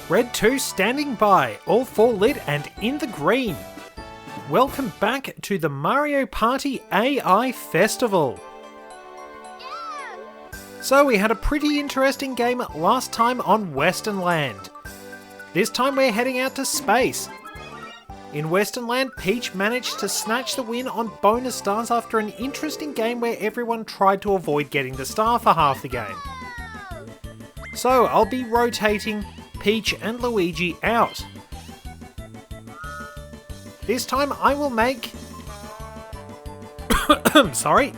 Red 2 standing by, all 4 lit and in the green. Welcome back to the Mario Party AI Festival. So we had a pretty interesting game last time on Western Land. This time we're heading out to space. In Western Land, Peach managed to snatch the win on bonus stars after an interesting game where everyone tried to avoid getting the star for half the game. So I'll be rotating Peach and Luigi out. This time I will make... sorry.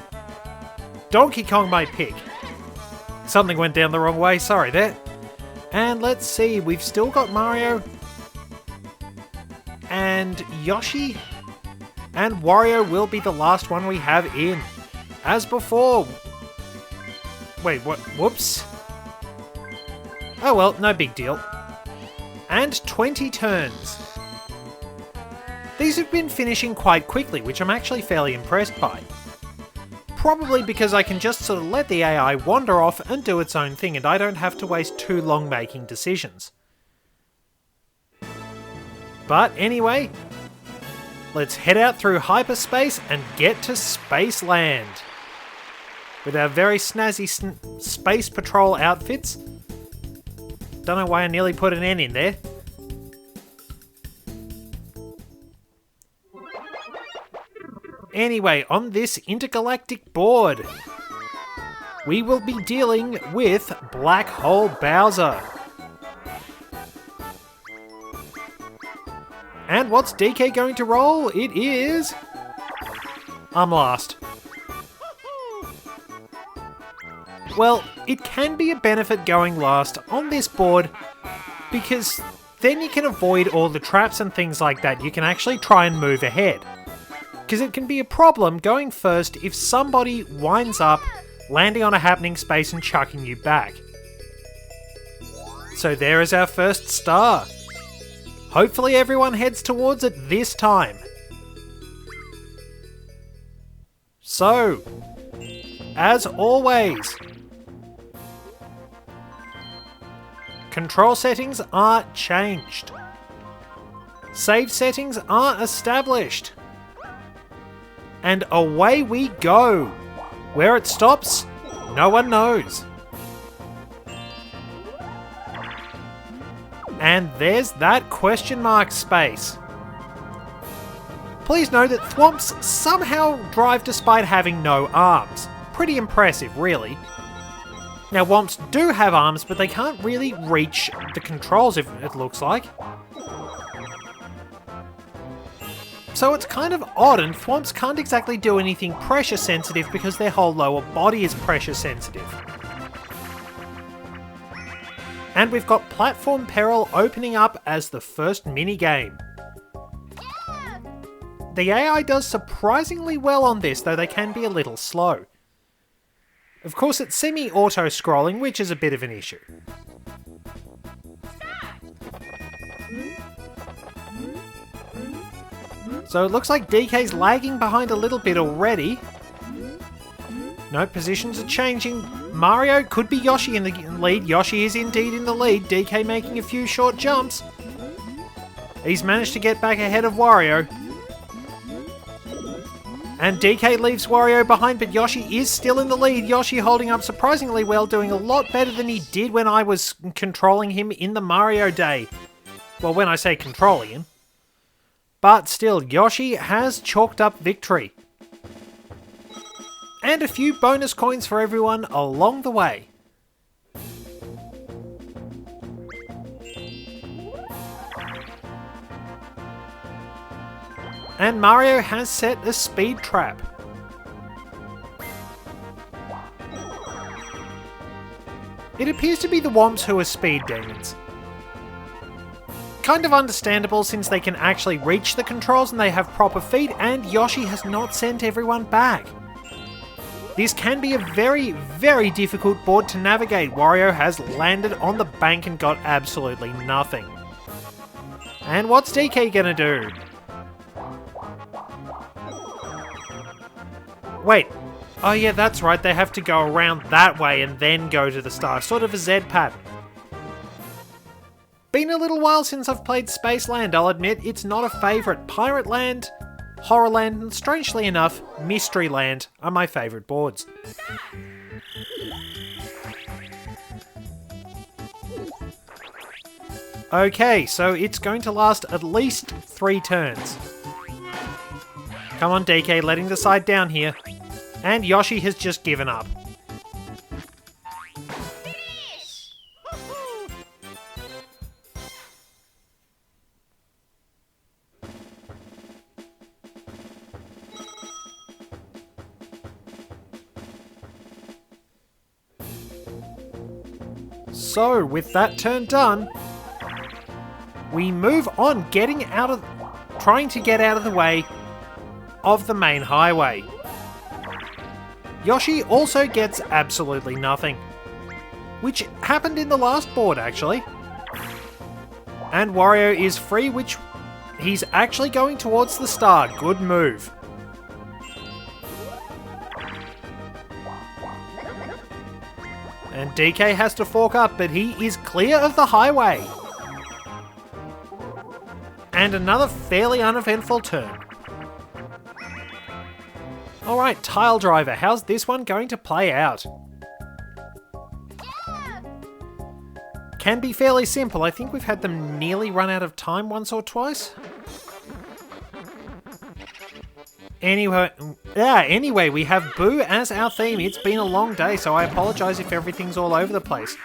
Donkey Kong my pick. Something went down the wrong way, sorry there. And let's see, we've still got Mario and Yoshi, and Wario will be the last one we have in. As before... Wait, what? Whoops. Oh well, no big deal. And 20 turns. These have been finishing quite quickly, which I'm actually fairly impressed by. Probably because I can just sort of let the AI wander off and do its own thing, and I don't have to waste too long making decisions. But anyway, let's head out through hyperspace and get to Spaceland. With our very snazzy Space Patrol outfits. Don't know why I nearly put an N in there. Anyway, on this intergalactic board, we will be dealing with Black Hole Bowser. And what's DK going to roll? It is... I'm last. Well, it can be a benefit going last on this board because then you can avoid all the traps and things like that. You can actually try and move ahead. Because it can be a problem going first if somebody winds up landing on a happening space and chucking you back. So there is our first star. Hopefully everyone heads towards it this time. So, as always, control settings are changed. Save settings are established. And away we go. Where it stops, no one knows. And there's that question mark space. Please know that Thwomps somehow drive despite having no arms. Pretty impressive, really. Now, Womps do have arms, but they can't really reach the controls, if it looks like. So it's kind of odd, and Thwomps can't exactly do anything pressure sensitive because their whole lower body is pressure sensitive. And we've got Platform Peril opening up as the first minigame. The AI does surprisingly well on this, though they can be a little slow. Of course, it's semi-auto-scrolling, which is a bit of an issue. So it looks like DK's lagging behind a little bit already. No, positions are changing. Mario could be Yoshi in the lead. Yoshi is indeed in the lead. DK making a few short jumps. He's managed to get back ahead of Wario. And DK leaves Wario behind, but Yoshi is still in the lead. Yoshi holding up surprisingly well, doing a lot better than he did when I was controlling him in the Mario day. Well, when I say controlling him. But still, Yoshi has chalked up victory. And a few bonus coins for everyone along the way. And Mario has set a speed trap. It appears to be the Womps who are speed demons. Kind of understandable since they can actually reach the controls and they have proper feet, and Yoshi has not sent everyone back. This can be a very, very difficult board to navigate. Wario has landed on the bank and got absolutely nothing. And what's DK gonna do? Wait. Oh yeah, that's right, they have to go around that way and then go to the star. Sort of a Z pattern. Been a little while since I've played Spaceland, I'll admit it's not a favourite. Pirate Land, Horrorland, and strangely enough, Mystery Land are my favourite boards. Okay, so it's going to last at least 3 turns. Come on, DK, letting the side down here. And Yoshi has just given up. So, with that turn done, we move on, trying to get out of the way of the main highway. Yoshi also gets absolutely nothing, which happened in the last board actually. And Wario is free, which he's actually going towards the star. Good move. And DK has to fork up, but he is clear of the highway. And another fairly uneventful turn. Alright, Tile Driver, how's this one going to play out? Can be fairly simple. I think we've had them nearly run out of time once or twice. Anyway, we have Boo as our theme. It's been a long day, so I apologise if everything's all over the place.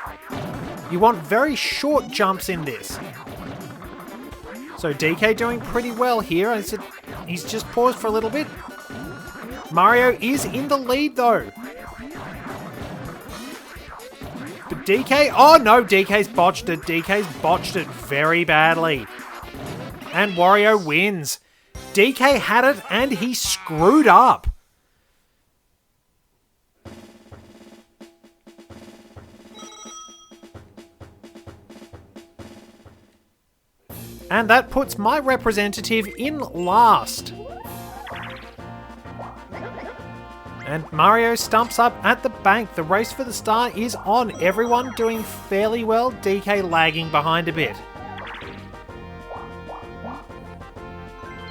You want very short jumps in this. So DK doing pretty well here. He's just paused for a little bit. Mario is in the lead though. But DK... Oh no, DK's botched it. DK's botched it very badly. And Wario wins. DK had it and he screwed up. And that puts my representative in last. And Mario stumps up at the bank. The race for the star is on. Everyone doing fairly well. DK lagging behind a bit.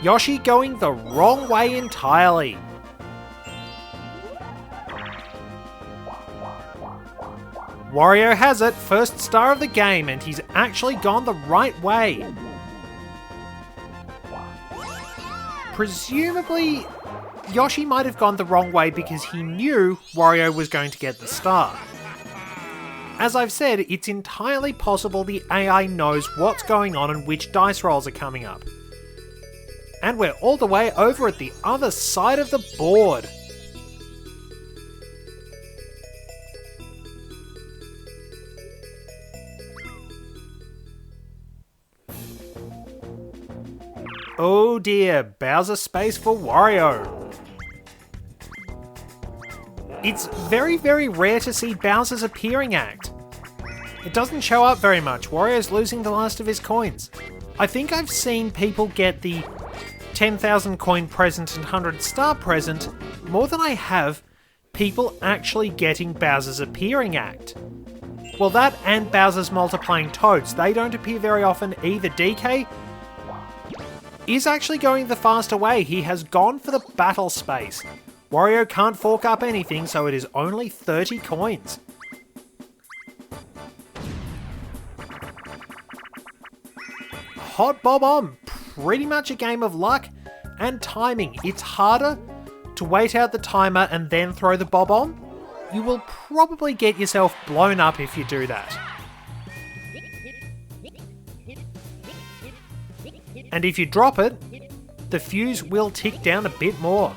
Yoshi going the wrong way entirely. Wario has it, first star of the game, and he's actually gone the right way. Presumably, Yoshi might have gone the wrong way because he knew Wario was going to get the star. As I've said, it's entirely possible the AI knows what's going on and which dice rolls are coming up. And we're all the way over at the other side of the board. Oh dear, Bowser space for Wario. It's very, very rare to see Bowser's appearing act. It doesn't show up very much. Wario's losing the last of his coins. I think I've seen people get the 10,000 coin present and 100 star present more than I have people actually getting Bowser's appearing act. Well, that and Bowser's multiplying toads, they don't appear very often either. DK is actually going the faster way. He has gone for the battle space. Wario can't fork up anything, so it is only 30 coins. Hot Bob-omb, pretty much a game of luck and timing. It's harder to wait out the timer and then throw the Bob-omb. You will probably get yourself blown up if you do that. And if you drop it, the fuse will tick down a bit more.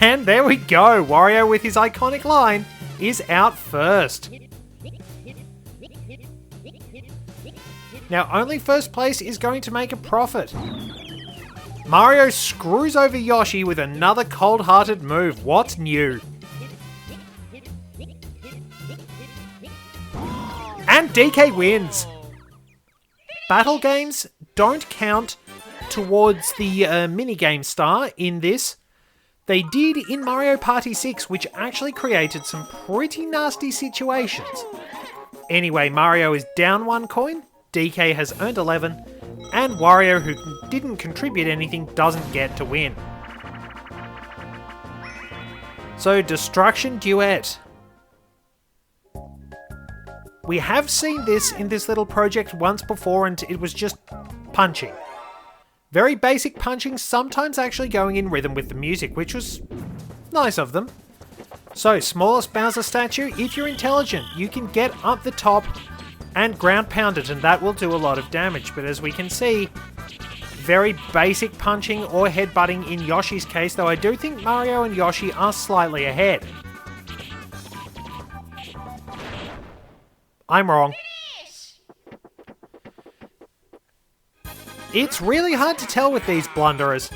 And there we go, Wario with his iconic line is out first. Now only first place is going to make a profit. Mario screws over Yoshi with another cold-hearted move. What's new? And DK wins. Battle games don't count towards the minigame star in this. They did in Mario Party 6, which actually created some pretty nasty situations. Anyway, Mario is down 1 coin, DK has earned 11, and Wario, who didn't contribute anything, doesn't get to win. So, Destruction Duet. We have seen this in this little project once before, and it was just punching. Very basic punching, sometimes actually going in rhythm with the music, which was nice of them. So, smallest Bowser statue, if you're intelligent, you can get up the top and ground pound it, and that will do a lot of damage. But as we can see, very basic punching or headbutting in Yoshi's case, though I do think Mario and Yoshi are slightly ahead. I'm wrong. It's really hard to tell with these blunderers.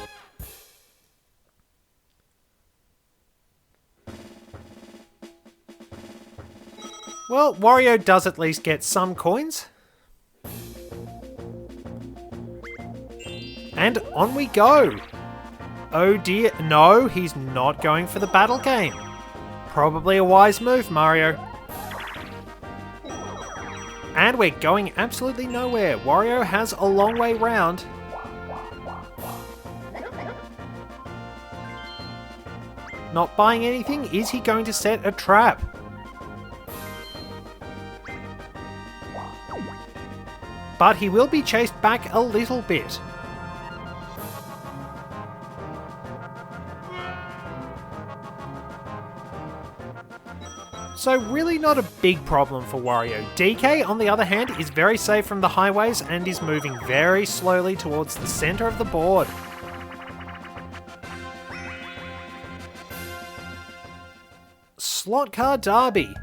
Well, Wario does at least get some coins. And on we go. Oh dear, no, he's not going for the battle game. Probably a wise move, Mario. And we're going absolutely nowhere. Wario has a long way round. Not buying anything? Is he going to set a trap? But he will be chased back a little bit. So really not a big problem for Wario. DK, on the other hand, is very safe from the highways and is moving very slowly towards the center of the board. Slot Car Derby.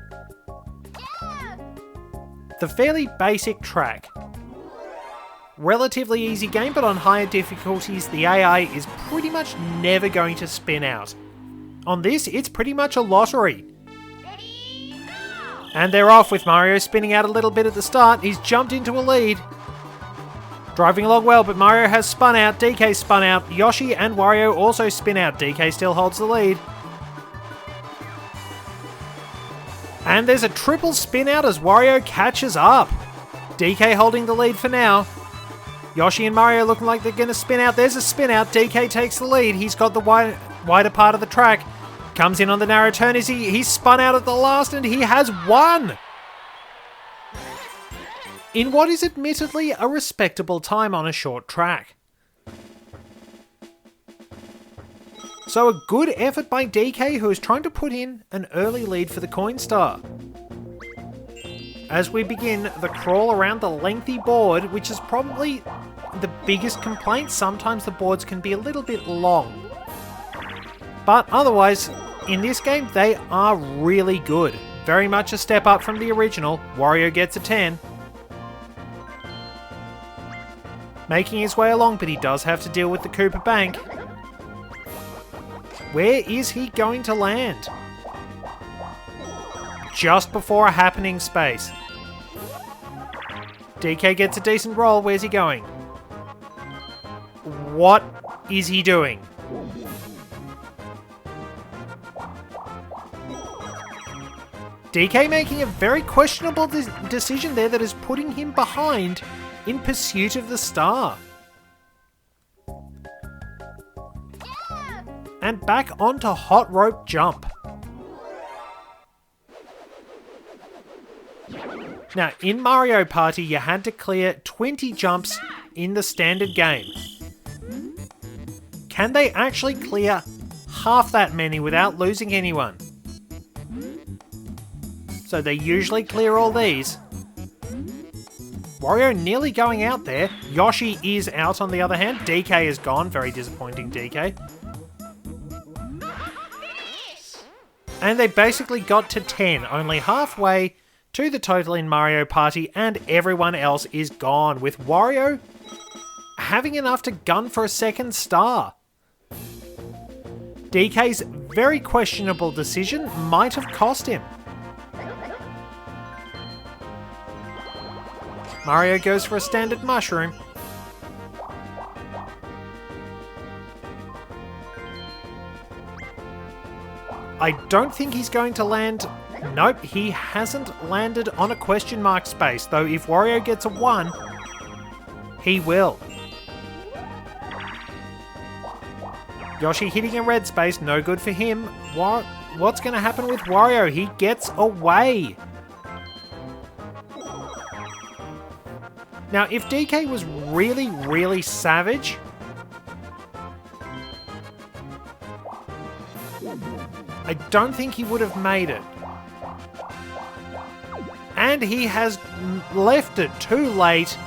The fairly basic track. Relatively easy game, but on higher difficulties, the AI is pretty much never going to spin out. On this, it's pretty much a lottery. And they're off with Mario spinning out a little bit at the start. He's jumped into a lead. Driving along well, but Mario has spun out. DK spun out. Yoshi and Wario also spin out. DK still holds the lead. And there's a triple spin out as Wario catches up. DK holding the lead for now. Yoshi and Mario looking like they're going to spin out. There's a spin out. DK takes the lead. He's got the wider part of the track. Comes in on the narrow turn. He's spun out at the last and he has won! In what is admittedly a respectable time on a short track. So a good effort by DK, who is trying to put in an early lead for the Coin Star. As we begin the crawl around the lengthy board, which is probably the biggest complaint. Sometimes the boards can be a little bit long. But otherwise, in this game, they are really good. Very much a step up from the original. Wario gets a 10. Making his way along, but he does have to deal with the Koopa Bank. Where is he going to land? Just before a happening space. DK gets a decent roll. Where's he going? What is he doing? DK making a very questionable decision there that is putting him behind in pursuit of the star. And back onto Hot Rope Jump. Now, in Mario Party, you had to clear 20 jumps in the standard game. Can they actually clear half that many without losing anyone? So they usually clear all these. Wario nearly going out there. Yoshi is out on the other hand. DK is gone. Very disappointing, DK. And they basically got to 10, only halfway to the total in Mario Party, and everyone else is gone, with Wario having enough to gun for a second star. DK's very questionable decision might have cost him. Mario goes for a standard mushroom. I don't think he's going to land... Nope, he hasn't landed on a question mark space, though if Wario gets a 1, he will. Yoshi hitting a red space, no good for him. What's going to happen with Wario? He gets away. Now, if DK was really, really savage... I don't think he would have made it. And he has left it too late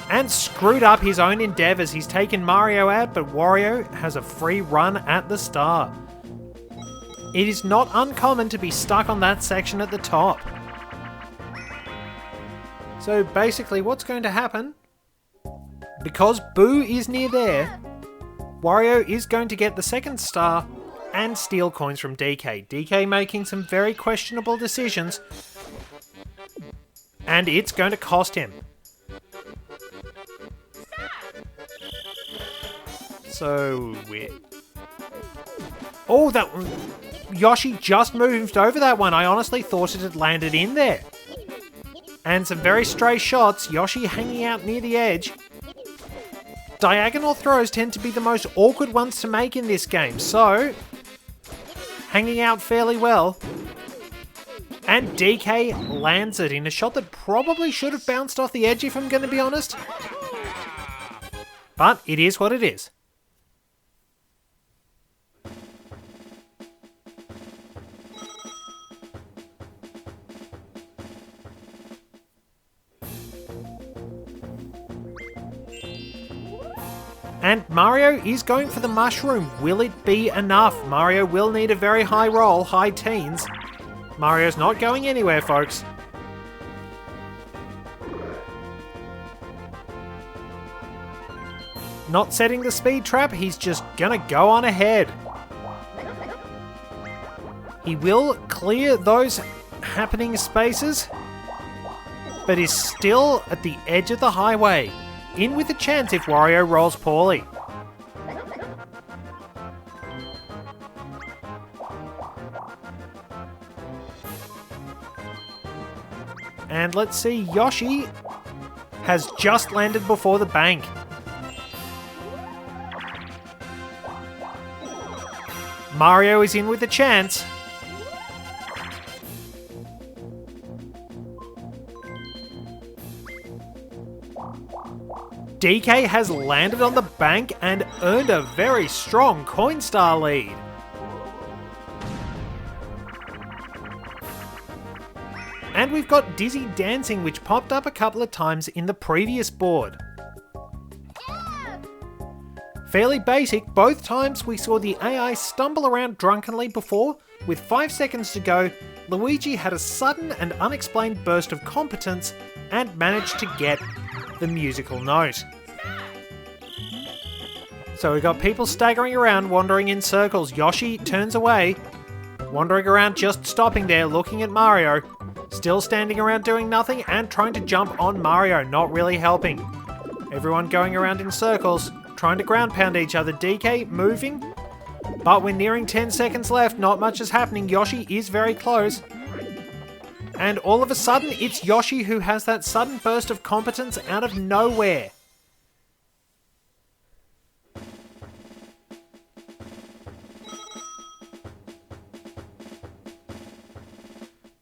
and screwed up his own endeavours. He's taken Mario out, but Wario has a free run at the star. It is not uncommon to be stuck on that section at the top. So basically what's going to happen, because Boo is near there, Wario is going to get the second star and steal coins from DK. DK making some very questionable decisions, and it's going to cost him. So weird. Oh, that Yoshi just moved over that one. I honestly thought it had landed in there. And some very stray shots. Yoshi hanging out near the edge. Diagonal throws tend to be the most awkward ones to make in this game, so hanging out fairly well. And DK lands it in a shot that probably should have bounced off the edge, if I'm going to be honest. But it is what it is. And Mario is going for the mushroom. Will it be enough? Mario will need a very high roll, high teens. Mario's not going anywhere, folks. Not setting the speed trap, he's just gonna go on ahead. He will clear those happening spaces, but is still at the edge of the highway. In with a chance if Wario rolls poorly. And let's see, Yoshi has just landed before the bank. Mario is in with a chance. DK has landed on the bank and earned a very strong coin star lead. And we've got Dizzy Dancing, which popped up a couple of times in the previous board. Fairly basic, both times we saw the AI stumble around drunkenly before. With 5 seconds to go, Luigi had a sudden and unexplained burst of competence and managed to get the musical note. So we got people staggering around, wandering in circles. Yoshi turns away, wandering around, just stopping there, looking at Mario, still standing around doing nothing and trying to jump on Mario, not really helping. Everyone going around in circles, trying to ground pound each other. DK moving, but we're nearing 10 seconds left, not much is happening. Yoshi is very close. And all of a sudden, it's Yoshi who has that sudden burst of competence out of nowhere.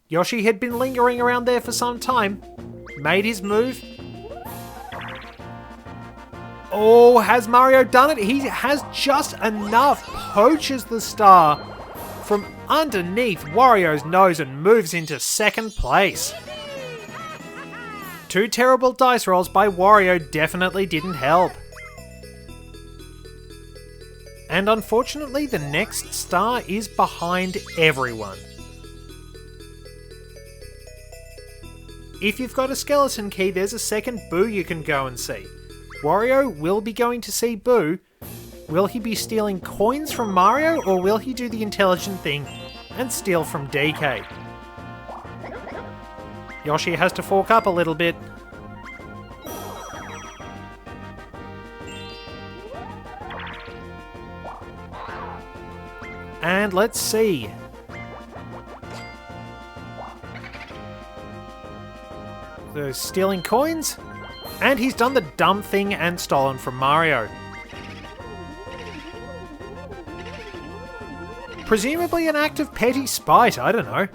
Yoshi had been lingering around there for some time. Made his move. Oh, has Mario done it? He has just enough. Poaches the star from underneath Wario's nose and moves into second place. 2 terrible dice rolls by Wario definitely didn't help. And unfortunately, the next star is behind everyone. If you've got a skeleton key, there's a second Boo you can go and see. Wario will be going to see Boo. Will he be stealing coins from Mario, or will he do the intelligent thing and steal from DK? Yoshi has to fork up a little bit. And let's see. stealing coins. And he's done the dumb thing and stolen from Mario. Presumably an act of petty spite, I don't know.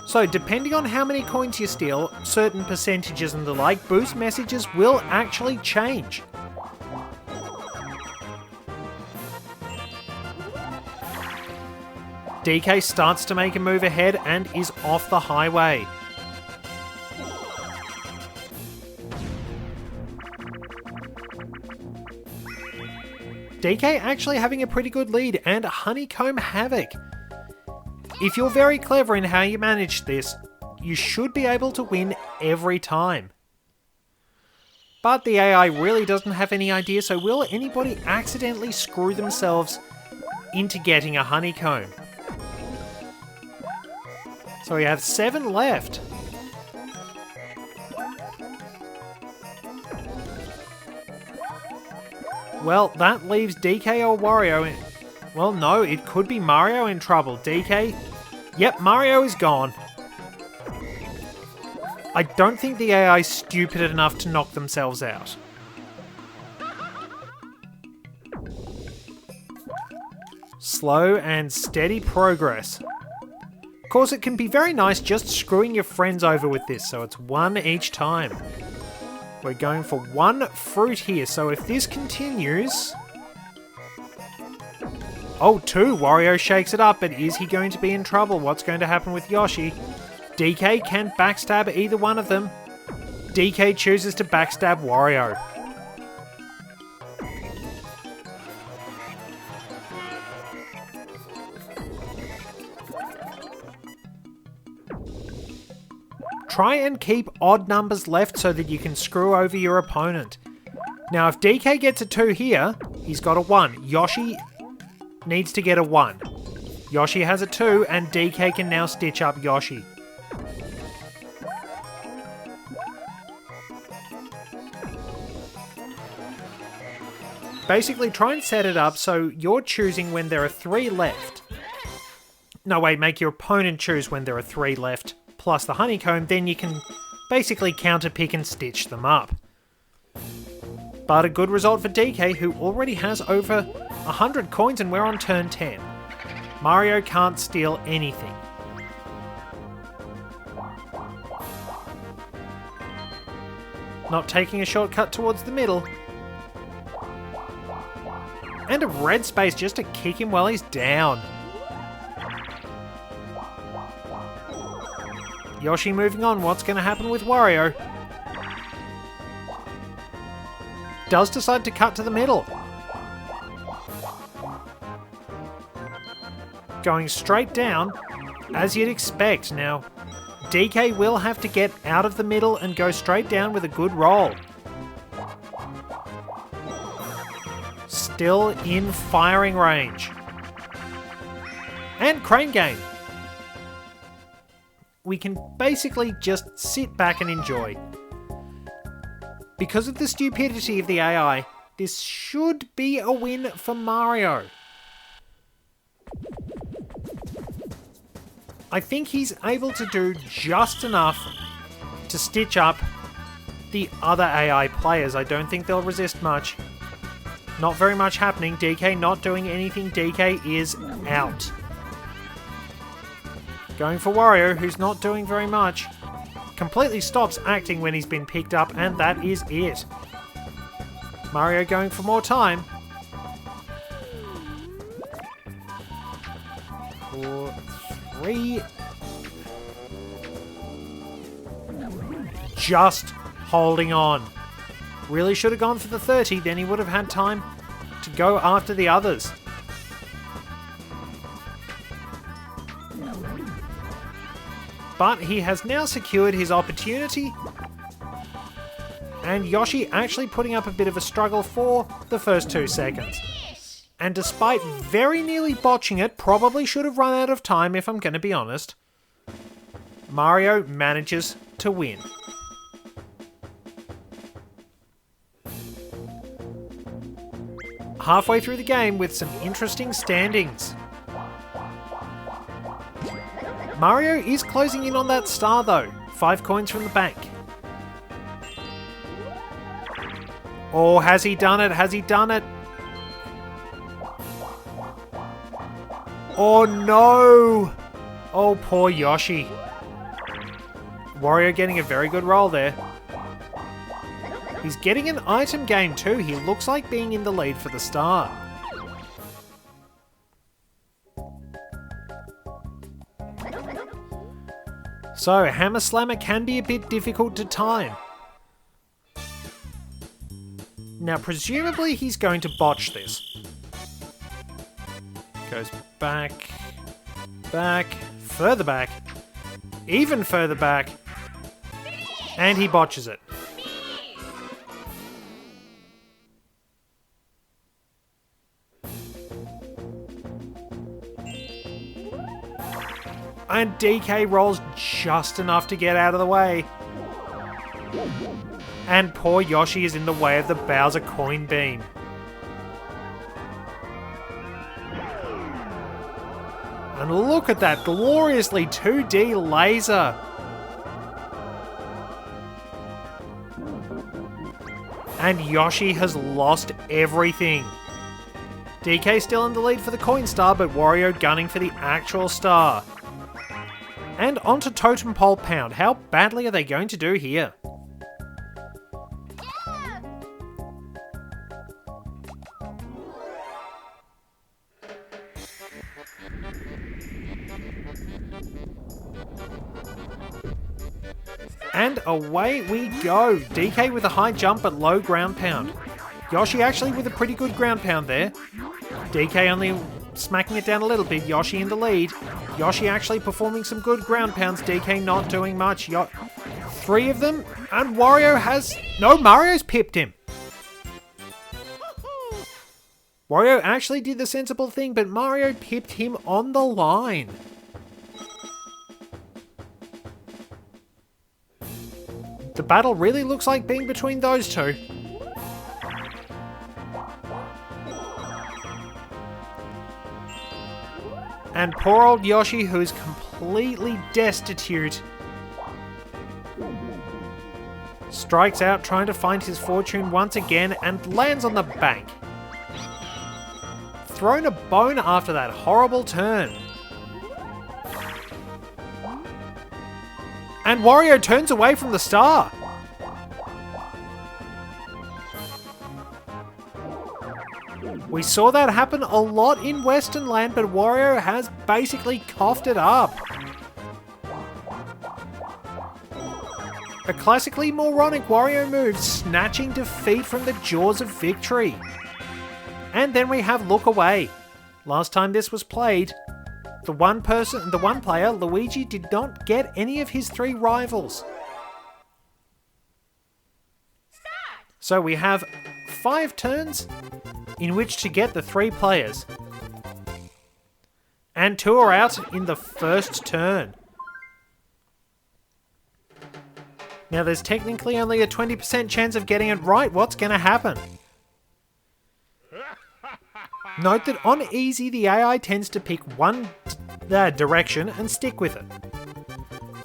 So, depending on how many coins you steal, certain percentages and the like, boost messages will actually change. DK starts to make a move ahead and is off the highway. DK actually having a pretty good lead and Honeycomb Havoc. If you're very clever in how you manage this, you should be able to win every time. But the AI really doesn't have any idea, so will anybody accidentally screw themselves into getting a honeycomb? So we have 7 left. Well, that leaves DK or Wario in... Well, no, it could be Mario in trouble. DK... Yep, Mario is gone. I don't think the AI is stupid enough to knock themselves out. Slow and steady progress. Of course, it can be very nice just screwing your friends over with this, so it's 1 each time. We're going for 1 fruit here, so if this continues... Oh, 2! Wario shakes it up, but is he going to be in trouble? What's going to happen with Yoshi? DK can backstab either one of them. DK chooses to backstab Wario. Try and keep odd numbers left so that you can screw over your opponent. Now, if DK gets a 2 here, he's got a 1. Yoshi needs to get a 1. Yoshi has a 2, and DK can now stitch up Yoshi. Basically, try and set it up so you're choosing when there are 3 left. No, wait, make your opponent choose when there are 3 left, plus the honeycomb, then you can basically counterpick and stitch them up. But a good result for DK, who already has over 100 coins and we're on turn 10. Mario can't steal anything. Not taking a shortcut towards the middle. And a red space just to kick him while he's down. Yoshi moving on. What's going to happen with Wario? Does decide to cut to the middle. Going straight down, as you'd expect. Now, DK will have to get out of the middle and go straight down with a good roll. Still in firing range. And crane game. We can basically just sit back and enjoy. Because of the stupidity of the AI, this should be a win for Mario. I think he's able to do just enough to stitch up the other AI players. I don't think they'll resist much. Not very much happening. DK not doing anything. DK is out. Going for Wario, who's not doing very much. Completely stops acting when he's been picked up, and that is it. Mario going for more time. 4, 3. Just holding on. Really should have gone for the 30, then he would have had time to go after the others. But he has now secured his opportunity, and Yoshi actually putting up a bit of a struggle for the first 2 seconds. And despite very nearly botching it, probably should have run out of time if I'm going to be honest, Mario manages to win. Halfway through the game with some interesting standings. Mario is closing in on that star though. 5 coins from the bank. Oh, has he done it? Has he done it? Oh no! Oh, poor Yoshi. Wario getting a very good roll there. He's getting an item game too. He looks like being in the lead for the start. So, Hammer Slammer can be a bit difficult to time. Now, presumably he's going to botch this. Goes back, back, further back, even further back, and he botches it. And DK rolls just enough to get out of the way. And poor Yoshi is in the way of the Bowser coin beam. And look at that gloriously 2D laser. And Yoshi has lost everything. DK still in the lead for the coin star, but Wario gunning for the actual star. And onto Totem Pole Pound. How badly are they going to do here? And away we go. DK with a high jump but low ground pound. Yoshi actually with a pretty good ground pound there. DK only smacking it down a little bit. Yoshi in the lead. Yoshi actually performing some good ground pounds. DK not doing much. 3 of them. And Wario has... No, Mario's pipped him. Wario actually did the sensible thing, but Mario pipped him on the line. The battle really looks like being between those two. And poor old Yoshi, who is completely destitute, strikes out trying to find his fortune once again and lands on the bank. Thrown a bone after that horrible turn. And Wario turns away from the star. We saw that happen a lot in Western Land, but Wario has basically coughed it up. A classically moronic Wario move, snatching defeat from the jaws of victory. And then we have Look Away. Last time this was played, the one player, Luigi, did not get any of his 3 rivals. So we have 5 turns in which to get the 3 players. And 2 are out in the first turn. Now there's technically only a 20% chance of getting it right. What's going to happen? Note that on easy, the AI tends to pick one direction and stick with it.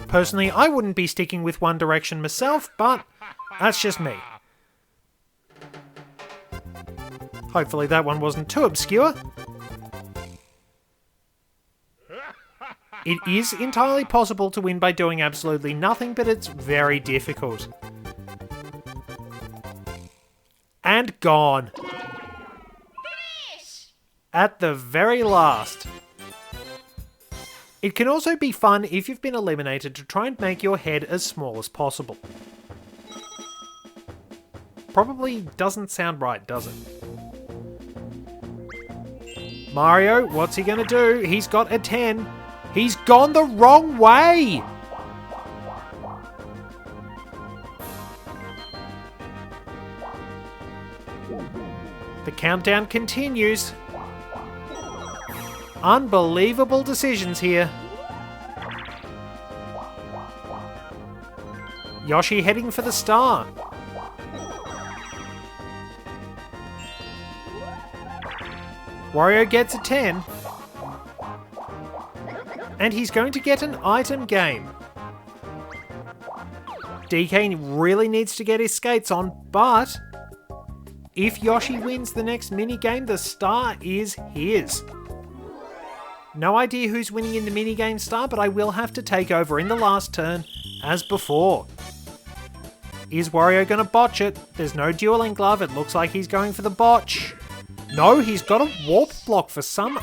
Personally, I wouldn't be sticking with one direction myself, but that's just me. Hopefully that one wasn't too obscure. It is entirely possible to win by doing absolutely nothing, but it's very difficult. And gone. At the very last. It can also be fun if you've been eliminated to try and make your head as small as possible. Probably doesn't sound right, does it? Mario, what's he gonna do? He's got a 10. He's gone the wrong way! The countdown continues. Unbelievable decisions here. Yoshi heading for the star. Wario gets a 10. And he's going to get an item game. DK really needs to get his skates on, but if Yoshi wins the next minigame, the star is his. No idea who's winning in the minigame star, but I will have to take over in the last turn, as before. Is Wario going to botch it? There's no dueling glove, it looks like he's going for the botch. No, he's got a warp block for some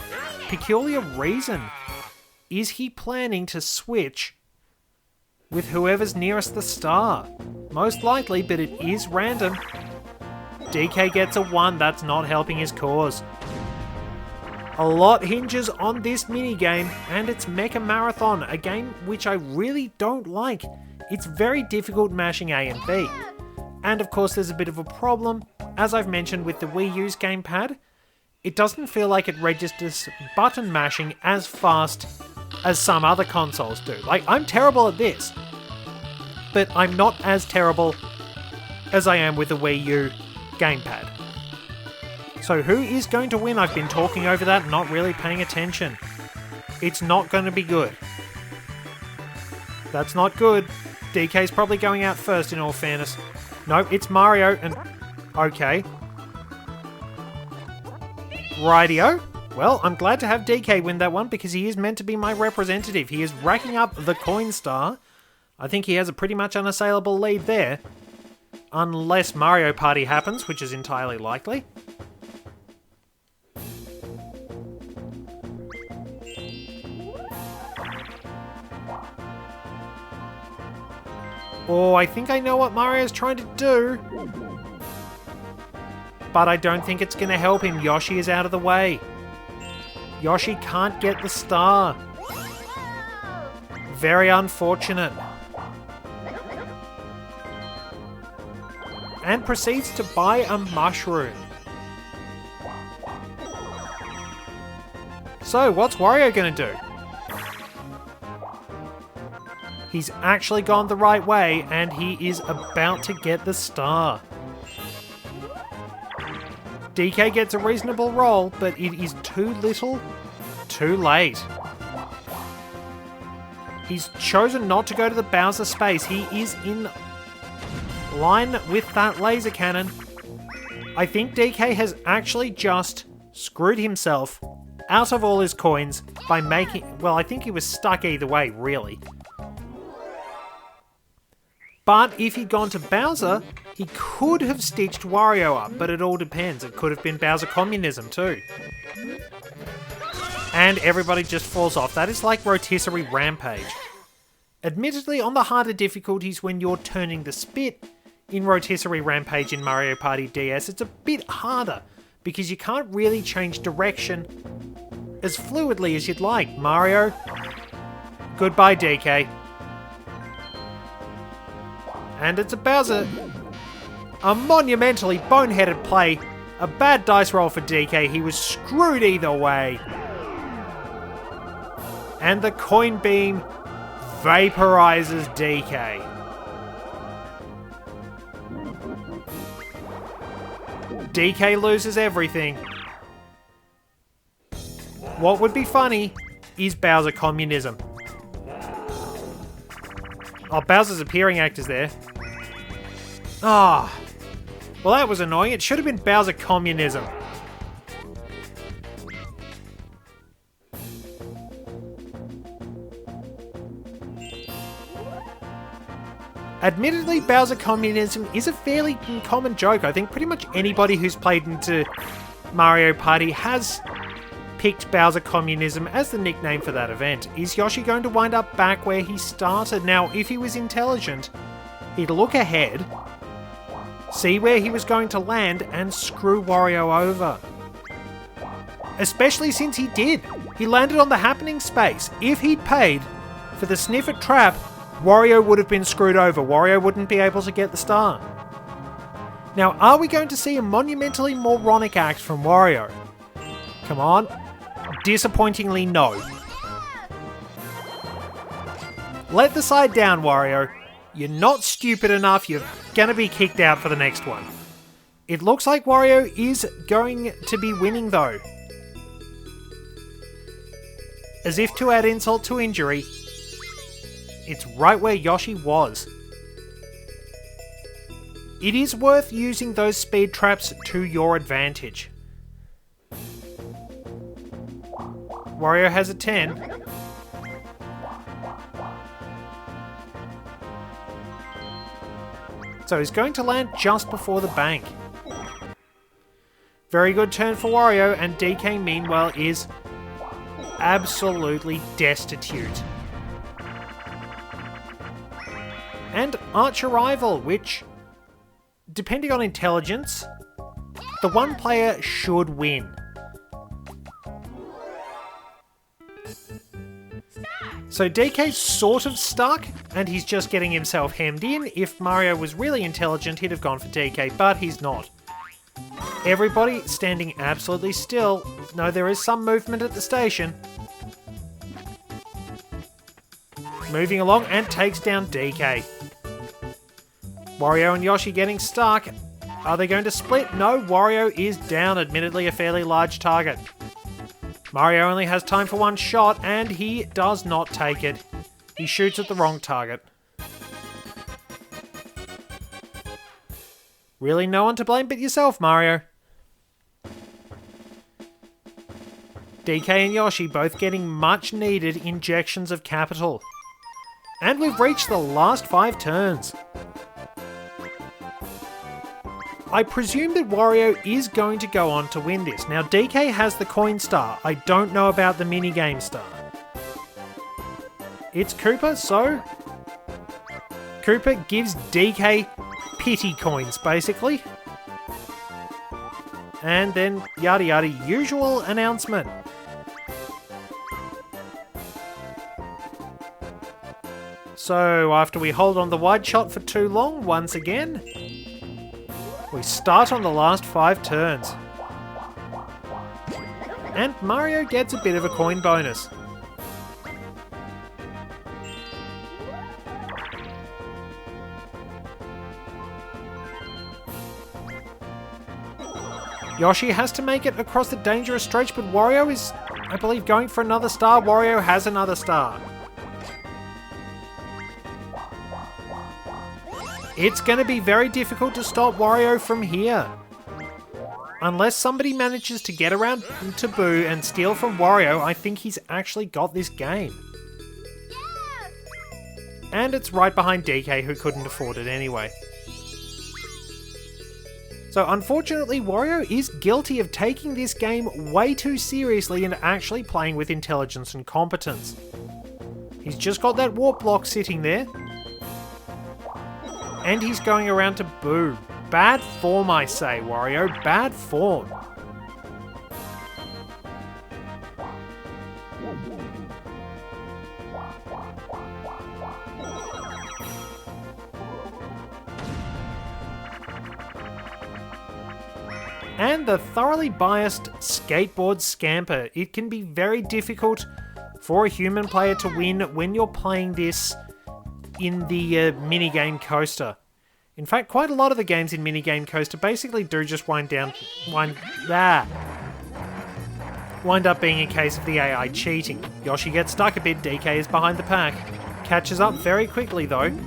peculiar reason. Is he planning to switch with whoever's nearest the star? Most likely, but it is random. DK gets a 1, that's not helping his cause. A lot hinges on this minigame, and it's Mecha Marathon, a game which I really don't like. It's very difficult mashing A and B. And of course there's a bit of a problem, as I've mentioned with the Wii U's gamepad. It doesn't feel like it registers button mashing as fast as some other consoles do. Like, I'm terrible at this, but I'm not as terrible as I am with the Wii U gamepad. So who is going to win? I've been talking over that, not really paying attention. It's not going to be good. That's not good. DK's probably going out first, in all fairness. No, it's Mario, and... okay. Rightio. Well, I'm glad to have DK win that one, because he is meant to be my representative. He is racking up the coin star. I think he has a pretty much unassailable lead there. Unless Mario Party happens, which is entirely likely. Oh, I think I know what Mario's trying to do. But I don't think it's going to help him. Yoshi is out of the way. Yoshi can't get the star. Very unfortunate. And proceeds to buy a mushroom. So, what's Wario going to do? He's actually gone the right way, and he is about to get the star. DK gets a reasonable roll, but it is too little, too late. He's chosen not to go to the Bowser space. He is in line with that laser cannon. I think DK has actually just screwed himself out of all his coins by making... well, I think he was stuck either way, really. But if he'd gone to Bowser, he could have stitched Wario up, but it all depends. It could have been Bowser Communism too. And everybody just falls off. That is like Rotisserie Rampage. Admittedly, on the harder difficulties when you're turning the spit in Rotisserie Rampage in Mario Party DS, it's a bit harder because you can't really change direction as fluidly as you'd like. Mario, goodbye DK. And it's a Bowser. A monumentally boneheaded play. A bad dice roll for DK. He was screwed either way. And the coin beam vaporizes DK. DK loses everything. What would be funny is Bowser Communism. Oh, Bowser's appearing act is there. Ah. Oh. Well, that was annoying. It should have been Bowser Communism. Admittedly, Bowser Communism is a fairly common joke. I think pretty much anybody who's played into Mario Party has picked Bowser Communism as the nickname for that event. Is Yoshi going to wind up back where he started? Now, if he was intelligent, he'd look ahead, see where he was going to land, and screw Wario over. Especially since he did. He landed on the happening space. If he'd paid for the Sniffit trap, Wario would have been screwed over. Wario wouldn't be able to get the star. Now, are we going to see a monumentally moronic act from Wario? Come on. Disappointingly, no. Let the side down, Wario. You're not stupid enough. You're gonna be kicked out for the next one. It looks like Wario is going to be winning, though. As if to add insult to injury, it's right where Yoshi was. it is worth using those speed traps to your advantage. Wario has a 10. So he's going to land just before the bank. Very good turn for Wario, and DK meanwhile is absolutely destitute. And Arch Arrival, which, depending on intelligence, the one player should win. So DK's sort of stuck, and he's just getting himself hemmed in. If Mario was really intelligent, he'd have gone for DK, but he's not. Everybody standing absolutely still. No, there is some movement at the station. Moving along and takes down DK. Wario and Yoshi getting stuck. Are they going to split? No, Wario is down, admittedly a fairly large target. Mario only has time for one shot, and he does not take it. He shoots at the wrong target. Really no one to blame but yourself, Mario. DK and Yoshi both getting much needed injections of capital. And we've reached the last 5 turns. I presume that Wario is going to go on to win this. Now, DK has the coin star. I don't know about the minigame star. It's Koopa, so Koopa gives DK pity coins, basically. And then, yada yada, usual announcement. So, after we hold on the wide shot for too long, once again, we start on the last 5 turns. And Mario gets a bit of a coin bonus. Yoshi has to make it across the dangerous stretch, but Wario is, I believe, going for another star. Wario has another star. It's going to be very difficult to stop Wario from here. Unless somebody manages to get around to Boo and steal from Wario, I think he's actually got this game. And it's right behind DK, who couldn't afford it anyway. So unfortunately, Wario is guilty of taking this game way too seriously and actually playing with intelligence and competence. He's just got that warp block sitting there. And he's going around to Boo. Bad form, I say, Wario. Bad form. And the thoroughly biased skateboard scamper. It can be very difficult for a human player to win when you're playing this in the minigame coaster. In fact, quite a lot of the games in minigame coaster basically do just wind up being a case of the AI cheating. Yoshi gets stuck a bit, DK is behind the pack. Catches up very quickly though.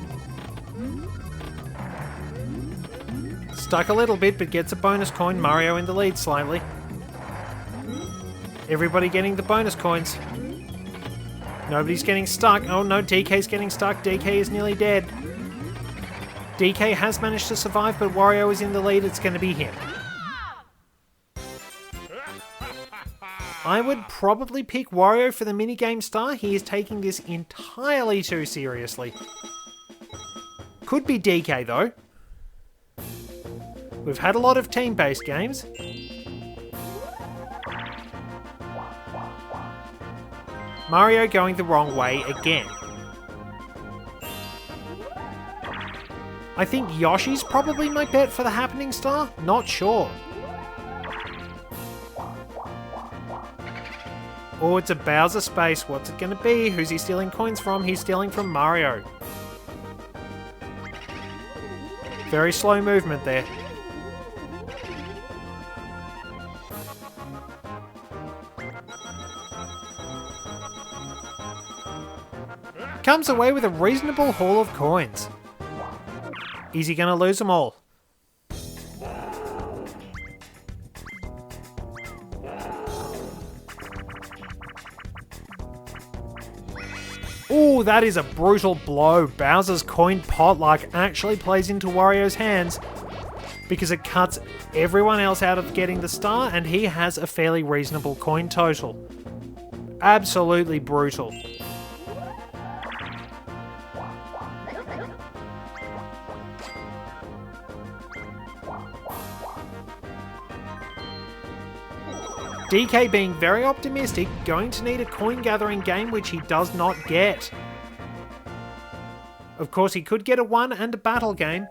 Stuck a little bit, but gets a bonus coin. Mario in the lead slightly. Everybody getting the bonus coins. Nobody's getting stuck. Oh no, DK's getting stuck. DK is nearly dead. DK has managed to survive, but Wario is in the lead. It's going to be him. I would probably pick Wario for the minigame star. He is taking this entirely too seriously. Could be DK though. We've had a lot of team-based games. Mario going the wrong way again. I think Yoshi's probably my bet for the happening star. Not sure. Oh, it's a Bowser space. What's it going to be? Who's he stealing coins from? He's stealing from Mario. Very slow movement there. Comes away with a reasonable haul of coins. Is he going to lose them all? Ooh, that is a brutal blow. Bowser's coin potluck actually plays into Wario's hands because it cuts everyone else out of getting the star, and he has a fairly reasonable coin total. Absolutely brutal. DK being very optimistic, going to need a coin gathering game which he does not get. Of course, he could get a 1 and a battle game.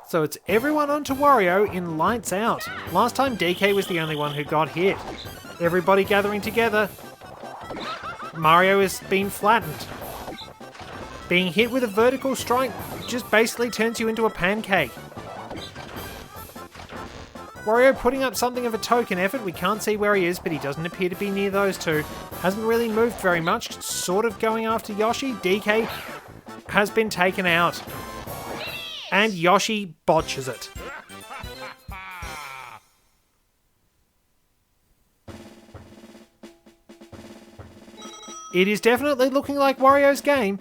So it's everyone onto Wario in Lights Out. Last time DK was the only one who got hit. Everybody gathering together. Mario has been flattened. Being hit with a vertical strike just basically turns you into a pancake. Wario putting up something of a token effort. We can't see where he is, but he doesn't appear to be near those two. Hasn't really moved very much. Sort of going after Yoshi. DK has been taken out. And Yoshi botches it. It is definitely looking like Wario's game.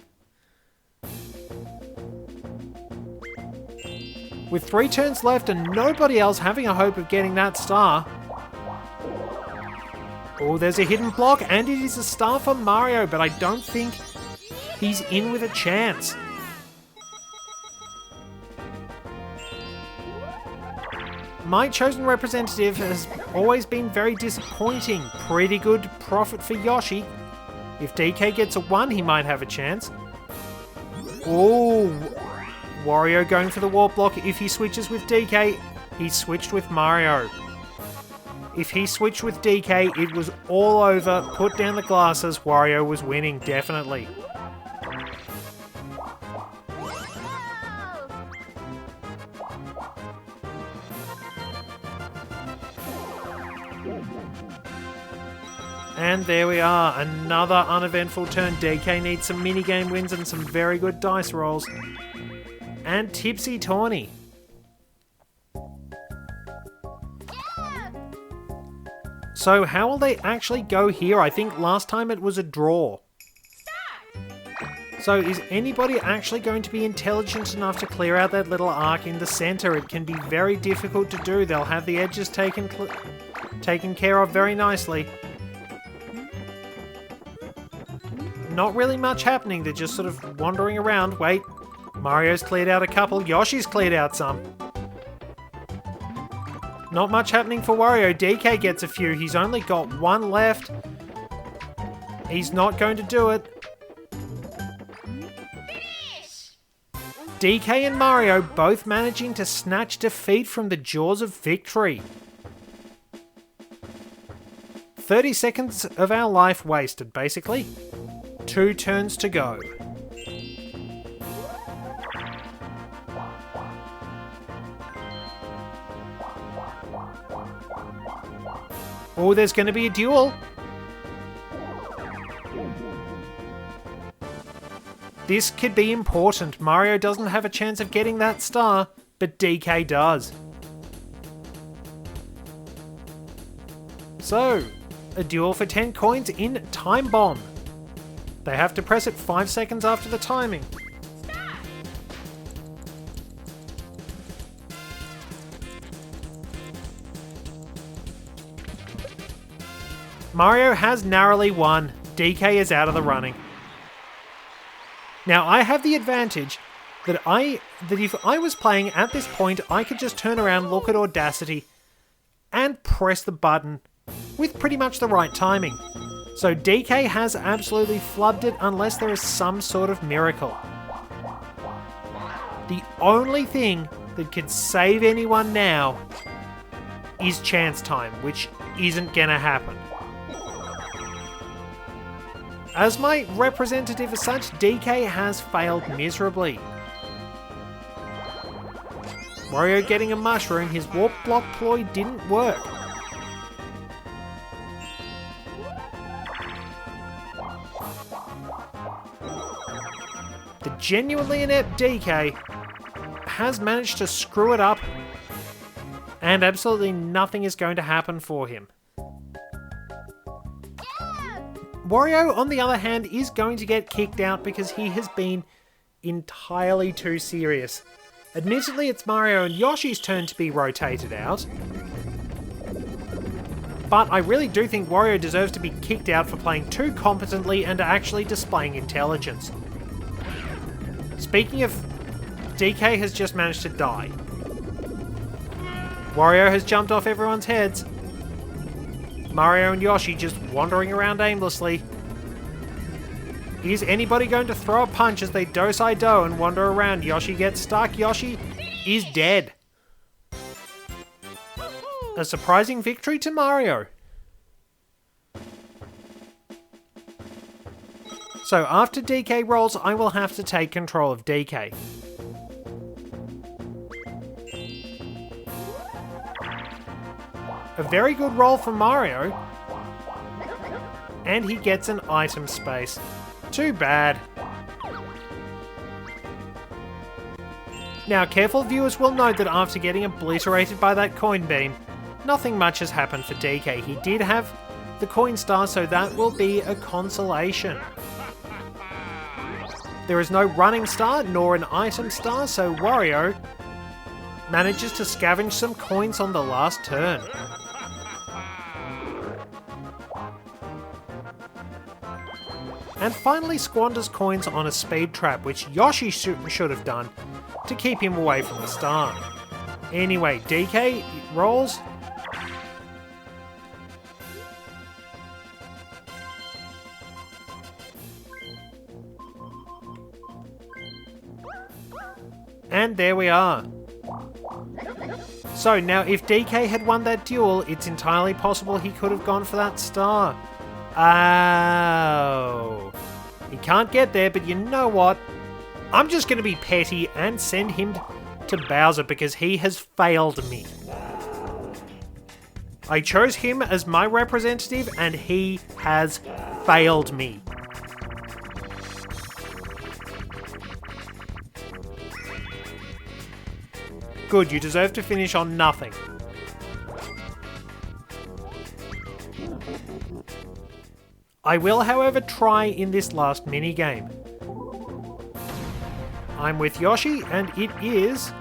With 3 turns left and nobody else having a hope of getting that star. Oh, there's a hidden block, and it is a star for Mario, but I don't think he's in with a chance. My chosen representative has always been very disappointing. Pretty good profit for Yoshi. If DK gets a 1, he might have a chance. Oh, Wario going for the warp block. If he switches with DK, he switched with Mario. If he switched with DK, it was all over. Put down the glasses. Wario was winning, definitely. And there we are, another uneventful turn. DK needs some minigame wins and some very good dice rolls. And Tipsy Tawny. So how will they actually go here? I think last time it was a draw. So is anybody actually going to be intelligent enough to clear out that little arc in the center? It can be very difficult to do. They'll have the edges taken care of very nicely. Not really much happening. They're just sort of wandering around. Wait, Mario's cleared out a couple. Yoshi's cleared out some. Not much happening for Wario. DK gets a few. He's only got 1 left. He's not going to do it. DK and Mario both managing to snatch defeat from the jaws of victory. 30 seconds of our life wasted, basically. 2 turns to go. Oh, there's going to be a duel. This could be important. Mario doesn't have a chance of getting that star, but DK does. So, a duel for 10 coins in Time Bomb. They have to press it 5 seconds after the timing. Mario has narrowly won. DK is out of the running. Now, I have the advantage that if I was playing at this point, I could just turn around, look at Audacity, and press the button with pretty much the right timing. So DK has absolutely flubbed it unless there is some sort of miracle. The only thing that could save anyone now is chance time, which isn't gonna happen. As my representative as such, DK has failed miserably. Wario getting a mushroom, his warp block ploy didn't work. The genuinely inept DK has managed to screw it up And absolutely nothing is going to happen for him. Wario, on the other hand, is going to get kicked out because he has been entirely too serious. Admittedly, it's Mario and Yoshi's turn to be rotated out. But I really do think Wario deserves to be kicked out for playing too competently and actually displaying intelligence. Speaking of, DK has just managed to die. Wario has jumped off everyone's heads. Mario and Yoshi just wandering around aimlessly. Is anybody going to throw a punch as they do-si-do and wander around? Yoshi gets stuck. Yoshi is dead. A surprising victory to Mario. So after DK rolls, I will have to take control of DK. A very good roll from Mario. And he gets an item space. Too bad. Now, careful viewers will note that after getting obliterated by that coin beam, nothing much has happened for DK. He did have the coin star, so that will be a consolation. There is no running star, nor an item star, so Wario manages to scavenge some coins on the last turn. And finally squanders coins on a speed trap, which Yoshi should have done to keep him away from the star. Anyway, DK rolls. And there we are. So now if DK had won that duel, it's entirely possible he could have gone for that star. Oh. He can't get there, but you know what? I'm just going to be petty and send him to Bowser because he has failed me. I chose him as my representative and he has failed me. Good, you deserve to finish on nothing. I will, however, try in this last minigame. I'm with Yoshi, and it is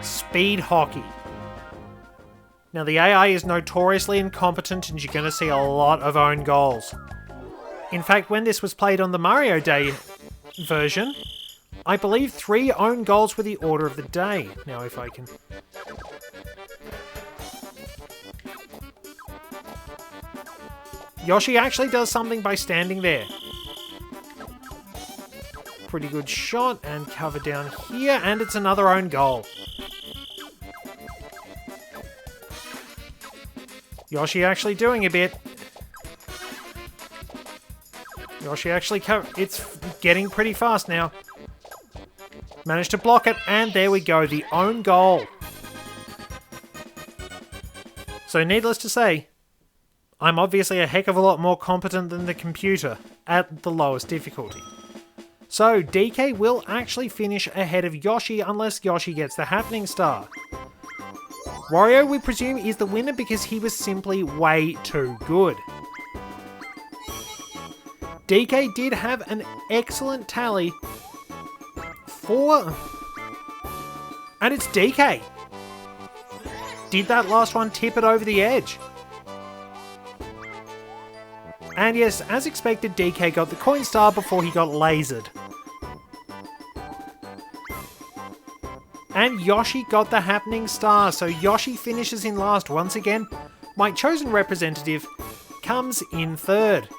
Speed Hockey. Now, the AI is notoriously incompetent, and you're going to see a lot of own goals. In fact, when this was played on the Mario Day version, I believe 3 own goals were the order of the day. Now, if I can... Yoshi actually does something by standing there. Pretty good shot, and cover down here, and it's another own goal. Yoshi actually doing a bit. Yoshi actually it's getting pretty fast now. Managed to block it, and there we go, the own goal. So needless to say, I'm obviously a heck of a lot more competent than the computer at the lowest difficulty. So DK will actually finish ahead of Yoshi unless Yoshi gets the happening star. Wario, we presume, is the winner because he was simply way too good. DK did have an excellent tally for... And it's DK! Did that last one tip it over the edge? And yes, as expected, DK got the coin star before he got lasered. And Yoshi got the happening star, so Yoshi finishes in last once again. My chosen representative comes in third.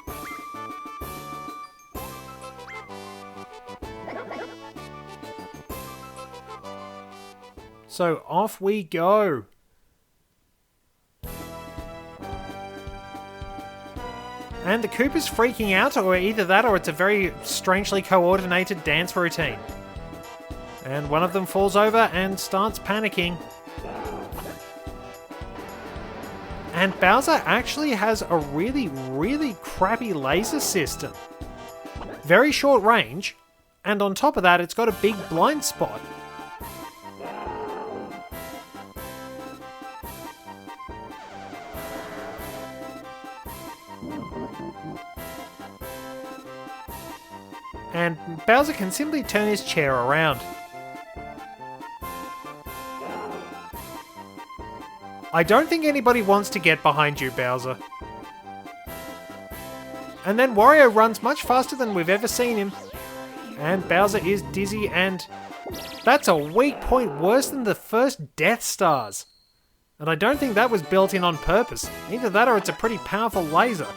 So off we go. And the Koopa's freaking out, or either that or it's a very strangely coordinated dance routine. And one of them falls over and starts panicking. And Bowser actually has a really, really crappy laser system. Very short range, and on top of that, it's got a big blind spot. And Bowser can simply turn his chair around. I don't think anybody wants to get behind you, Bowser. And then Wario runs much faster than we've ever seen him. And Bowser is dizzy, and that's a weak point worse than the first Death Stars. And I don't think that was built in on purpose. Either that or it's a pretty powerful laser.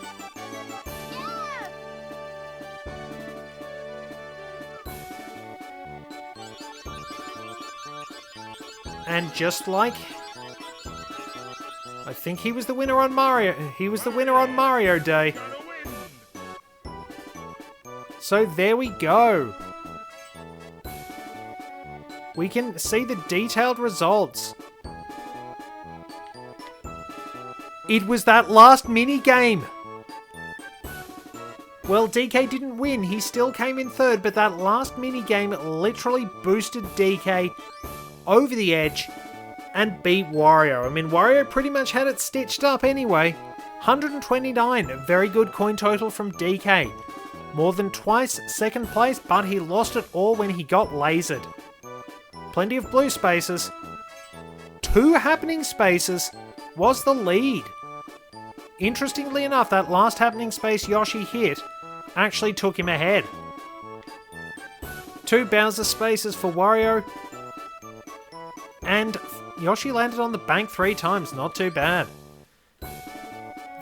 And just like... I think he was the winner on Mario. He was the winner on Mario Day. So there we go. We can see the detailed results. It was that last mini-game. Well, DK didn't win. He still came in third, but that last mini-game literally boosted DK over the edge and beat Wario. I mean, Wario pretty much had it stitched up anyway. 129, a very good coin total from DK. More than twice second place, but he lost it all when he got lasered. Plenty of blue spaces. 2 happening spaces was the lead. Interestingly enough, that last happening space Yoshi hit actually took him ahead. 2 Bowser spaces for Wario. And Yoshi landed on the bank 3 times, not too bad.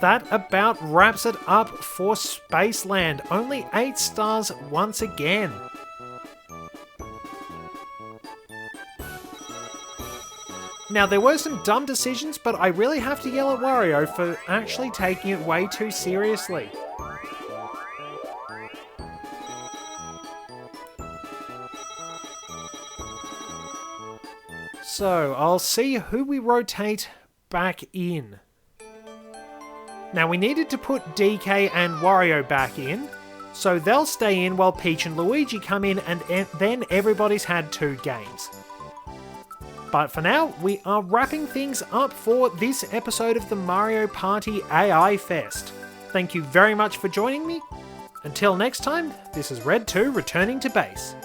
That about wraps it up for Spaceland. Only 8 stars once again. Now, there were some dumb decisions, but I really have to yell at Wario for actually taking it way too seriously. So, I'll see who we rotate back in. Now, we needed to put DK and Wario back in, so they'll stay in while Peach and Luigi come in, and then everybody's had 2 games. But for now, we are wrapping things up for this episode of the Mario Party AI Fest. Thank you very much for joining me. Until next time, this is Red 2 returning to base.